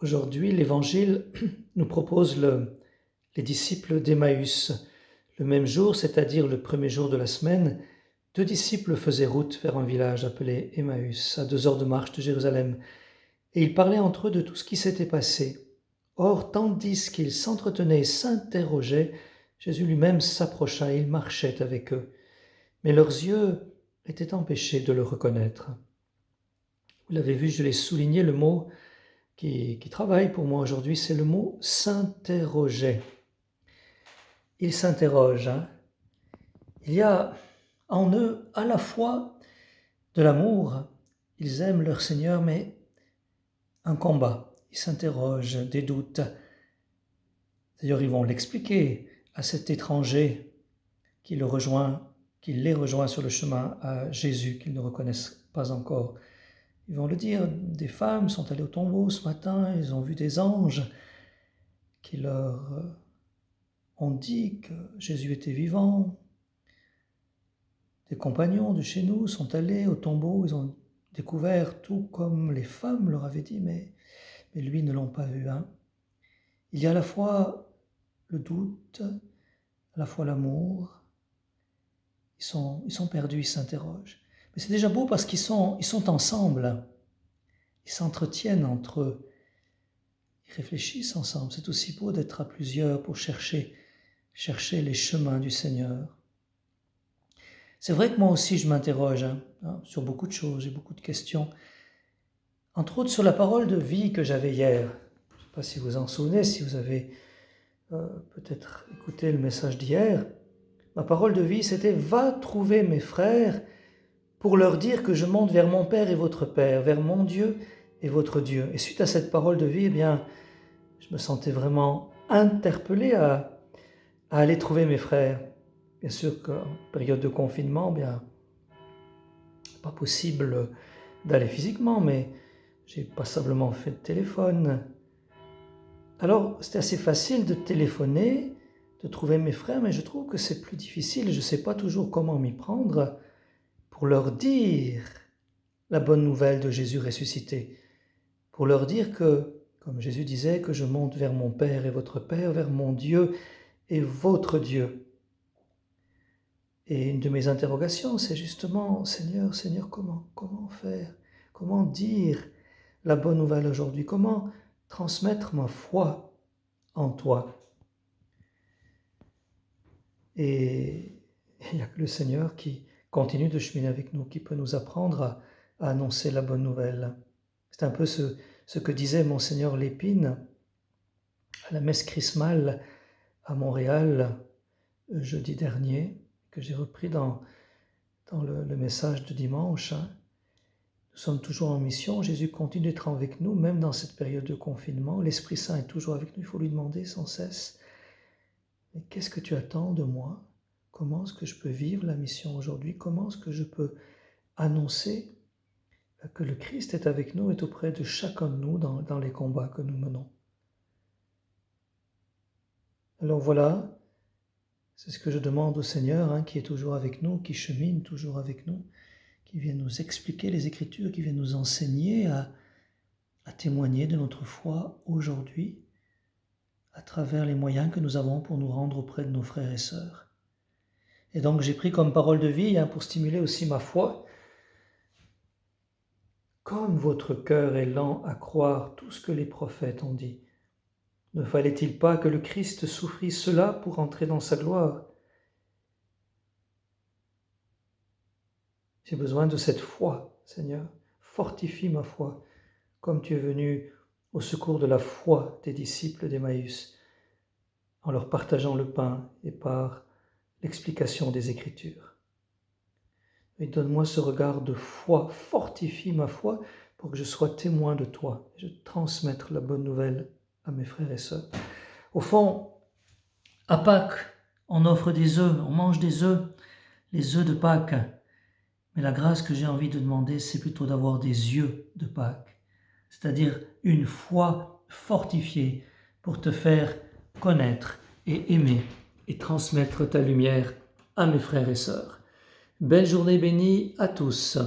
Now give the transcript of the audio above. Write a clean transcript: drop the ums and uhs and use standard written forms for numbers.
Aujourd'hui, l'Évangile nous propose les disciples d'Emmaüs. Le même jour, c'est-à-dire le premier jour de la semaine, deux disciples faisaient route vers un village appelé Emmaüs, à 2 heures de marche de Jérusalem, et ils parlaient entre eux de tout ce qui s'était passé. Or, tandis qu'ils s'entretenaient et s'interrogeaient, Jésus lui-même s'approcha et il marchait avec eux. Mais leurs yeux étaient empêchés de le reconnaître. Vous l'avez vu, je l'ai souligné, le mot qui travaille pour moi aujourd'hui, c'est le mot « s'interroger ». Ils s'interrogent. Il y a en eux à la fois de l'amour, ils aiment leur Seigneur, mais un combat. Ils s'interrogent, des doutes. D'ailleurs, ils vont l'expliquer à cet étranger qui les rejoint sur le chemin à Jésus, qu'ils ne reconnaissent pas encore. Ils vont le dire, des femmes sont allées au tombeau ce matin, ils ont vu des anges qui leur ont dit que Jésus était vivant. Des compagnons de chez nous sont allés au tombeau, ils ont découvert tout comme les femmes leur avaient dit, mais lui ne l'ont pas vu. Il y a à la fois le doute, à la fois l'amour. Ils sont perdus, ils s'interrogent. Mais c'est déjà beau parce qu'ils sont ensemble. Ils s'entretiennent entre eux. Ils réfléchissent ensemble. C'est aussi beau d'être à plusieurs pour chercher les chemins du Seigneur. C'est vrai que moi aussi je m'interroge sur beaucoup de choses, j'ai beaucoup de questions. Entre autres sur la parole de vie que j'avais hier. Je ne sais pas si vous en souvenez, si vous avez peut-être écouté le message d'hier. Ma parole de vie, c'était « Va trouver mes frères pour leur dire que je monte vers mon Père et votre Père, vers mon Dieu et votre Dieu. » Et suite à cette parole de vie, je me sentais vraiment interpellé à aller trouver mes frères. Bien sûr qu'en période de confinement, pas possible d'aller physiquement, mais j'ai passablement fait de téléphone. Alors, c'était assez facile de téléphoner, de trouver mes frères, mais je trouve que c'est plus difficile, je ne sais pas toujours comment m'y prendre pour leur dire la bonne nouvelle de Jésus ressuscité, pour leur dire que, comme Jésus disait, que je monte vers mon Père et votre Père, vers mon Dieu et votre Dieu. Et une de mes interrogations, c'est justement, Seigneur, comment faire? Comment dire la bonne nouvelle aujourd'hui? Comment transmettre ma foi en toi? Et il n'y a que le Seigneur qui continue de cheminer avec nous, qui peut nous apprendre à annoncer la bonne nouvelle. C'est un peu ce que disait Monseigneur Lépine à la messe chrismale à Montréal jeudi dernier, que j'ai repris dans le message de dimanche. Nous sommes toujours en mission, Jésus continue d'être avec nous, même dans cette période de confinement. L'Esprit Saint est toujours avec nous, il faut lui demander sans cesse « Mais qu'est-ce que tu attends de moi? Comment est-ce que je peux vivre la mission aujourd'hui? Comment est-ce que je peux annoncer que le Christ est avec nous, est auprès de chacun de nous dans les combats que nous menons ?» Alors voilà, c'est ce que je demande au Seigneur, qui est toujours avec nous, qui chemine toujours avec nous, qui vient nous expliquer les Écritures, qui vient nous enseigner à témoigner de notre foi aujourd'hui à travers les moyens que nous avons pour nous rendre auprès de nos frères et sœurs. Et donc j'ai pris comme parole de vie, pour stimuler aussi ma foi, comme votre cœur est lent à croire tout ce que les prophètes ont dit, ne fallait-il pas que le Christ souffrit cela pour entrer dans sa gloire? J'ai besoin de cette foi, Seigneur. Fortifie ma foi, comme tu es venu au secours de la foi des disciples d'Emmaüs, en leur partageant le pain et par l'explication des Écritures. Et donne-moi ce regard de foi, fortifie ma foi pour que je sois témoin de toi, et je transmettre la bonne nouvelle à mes frères et sœurs. Au fond, à Pâques, on offre des œufs, on mange des œufs, les œufs de Pâques. Mais la grâce que j'ai envie de demander, c'est plutôt d'avoir des yeux de Pâques, c'est-à-dire une foi fortifiée pour te faire connaître et aimer et transmettre ta lumière à mes frères et sœurs. Belle journée bénie à tous.